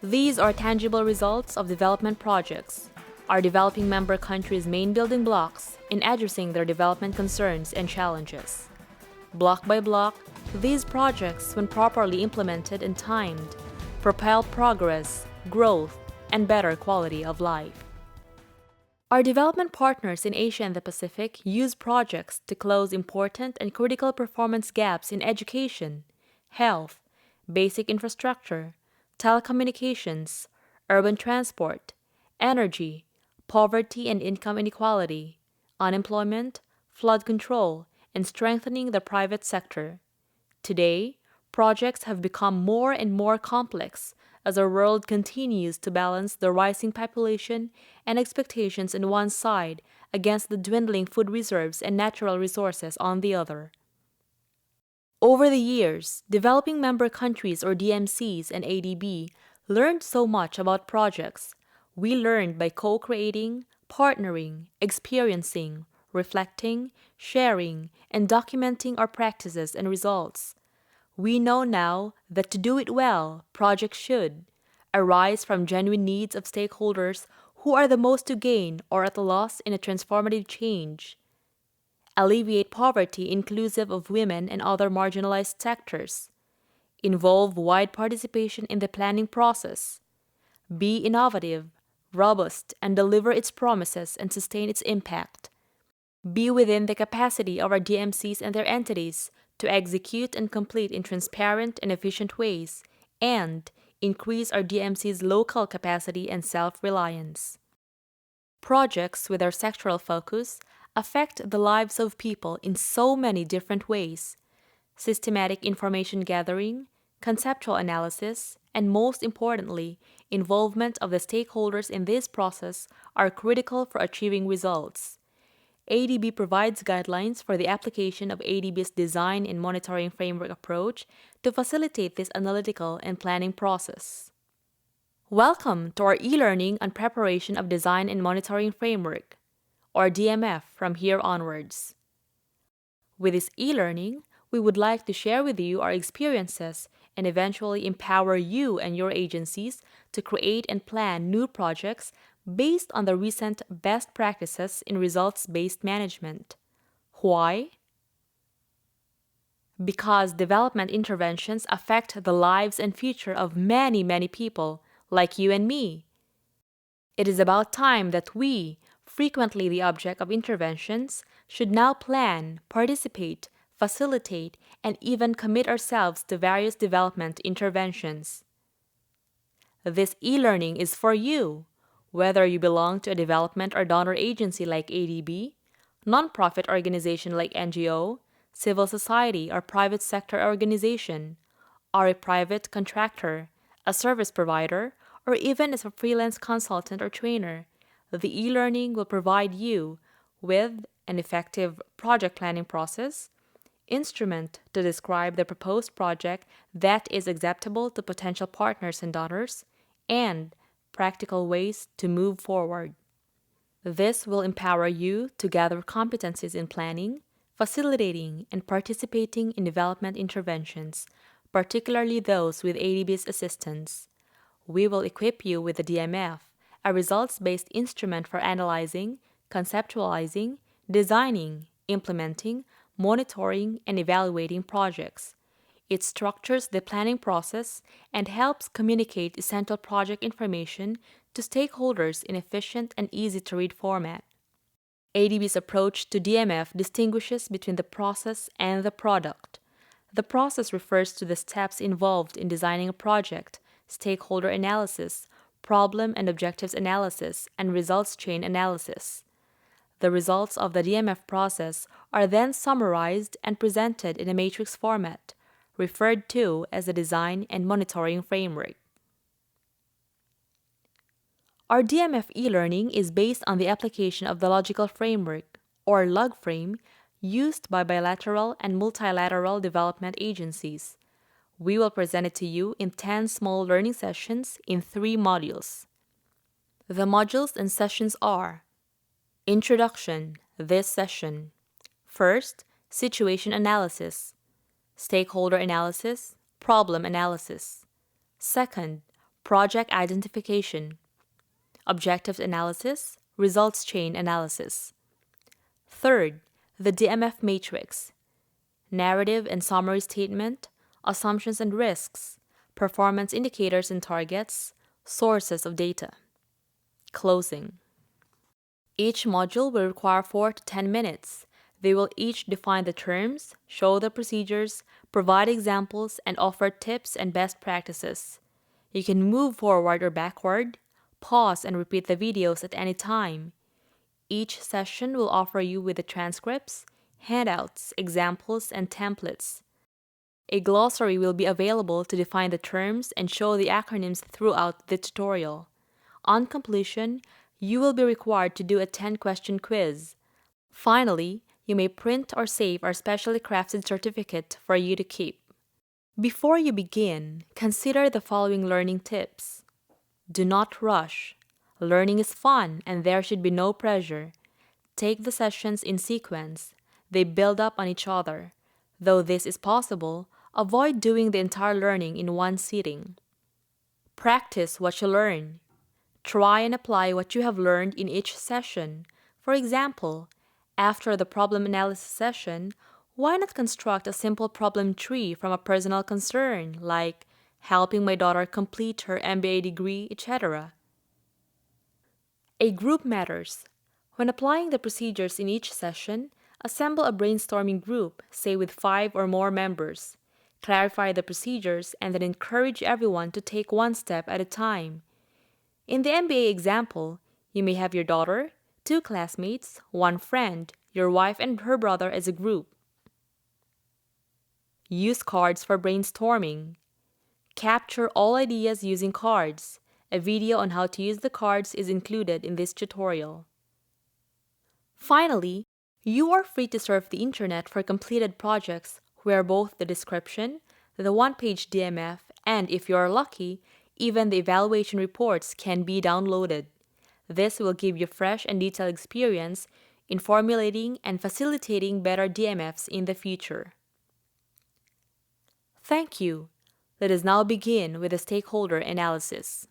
These are tangible results of development projects, our developing member countries' main building blocks in addressing their development concerns and challenges. Block by block, these projects, when properly implemented and timed, propel progress, growth, and better quality of life. Our development partners in Asia and the Pacific use projects to close important and critical performance gaps in education, health, basic infrastructure, telecommunications, urban transport, energy, poverty and income inequality, unemployment, flood control, and strengthening the private sector. Today, projects have become more and more complex as our world continues to balance the rising population and expectations on one side against the dwindling food reserves and natural resources on the other. Over the years, developing member countries or DMCs and ADB learned so much about projects. We learned by co-creating, partnering, experiencing, reflecting, sharing, and documenting our practices and results. We know now that to do it well, projects should arise from genuine needs of stakeholders who are the most to gain or at a loss in a transformative change, alleviate poverty inclusive of women and other marginalized sectors, involve wide participation in the planning process, be innovative, robust, and deliver its promises and sustain its impact, be within the capacity of our DMCs and their entities to execute and complete in transparent and efficient ways, and increase our DMC's local capacity and self-reliance. Projects with our sectoral focus affect the lives of people in so many different ways. Systematic information gathering, conceptual analysis, and most importantly, involvement of the stakeholders in this process are critical for achieving results. ADB provides guidelines for the application of ADB's design and monitoring framework approach to facilitate this analytical and planning process. Welcome to our e-learning on preparation of design and monitoring framework, or DMF, from here onwards. With this e-learning, we would like to share with you our experiences and eventually empower you and your agencies to create and plan new projects based on the recent best practices in results-based management. Why? Because development interventions affect the lives and future of many, many people, like you and me. It is about time that we, frequently the object of interventions, should now plan, participate, facilitate, and even commit ourselves to various development interventions. This e-learning is for you, whether you belong to a development or donor agency like ADB, nonprofit organization like NGO, civil society or private sector organization, are a private contractor, a service provider, or even as a freelance consultant or trainer. The e-learning will provide you with an effective project planning process, instrument to describe the proposed project that is acceptable to potential partners and donors, and practical ways to move forward. This will empower you to gather competencies in planning, facilitating, and participating in development interventions, particularly those with ADB's assistance. We will equip you with the DMF, a results-based instrument for analyzing, conceptualizing, designing, implementing, monitoring, and evaluating projects. It structures the planning process and helps communicate essential project information to stakeholders in efficient and easy-to-read format. ADB's approach to DMF distinguishes between the process and the product. The process refers to the steps involved in designing a project, stakeholder analysis, problem and objectives analysis, and results chain analysis. The results of the DMF process are then summarized and presented in a matrix format, referred to as the Design and Monitoring Framework. Our DMF e-learning is based on the application of the Logical Framework, or LOGFrame, used by bilateral and multilateral development agencies. We will present it to you in 10 small learning sessions in 3 modules. The modules and sessions are: Introduction, this session. First, Situation Analysis. Stakeholder Analysis, Problem Analysis. Second, project identification, objectives analysis, results chain analysis. Third, the DMF matrix, narrative and summary statement, assumptions and risks, performance indicators and targets, sources of data. Closing. Each module will require 4 to 10 minutes. They will each define the terms, show the procedures, provide examples, and offer tips and best practices. You can move forward or backward, pause and repeat the videos at any time. Each session will offer you with the transcripts, handouts, examples, and templates. A glossary will be available to define the terms and show the acronyms throughout the tutorial. On completion, you will be required to do a 10-question quiz. Finally, you may print or save our specially crafted certificate for you to keep. Before you begin, consider the following learning tips. Do not rush. Learning is fun and there should be no pressure. Take the sessions in sequence. They build up on each other. Though this is possible, avoid doing the entire learning in one sitting. Practice what you learn. Try and apply what you have learned in each session. For example, after the problem analysis session, why not construct a simple problem tree from a personal concern, like helping my daughter complete her MBA degree, etc.? A group matters. When applying the procedures in each session, assemble a brainstorming group, say with 5 or more members. Clarify the procedures and then encourage everyone to take one step at a time. In the MBA example, you may have your daughter, 2 classmates, 1 friend, your wife and her brother as a group. Use cards for brainstorming. Capture all ideas using cards. A video on how to use the cards is included in this tutorial. Finally, you are free to surf the internet for completed projects where both the description, the one-page DMF, and if you are lucky, even the evaluation reports can be downloaded. This will give you fresh and detailed experience in formulating and facilitating better DMFs in the future. Thank you. Let us now begin with the stakeholder analysis.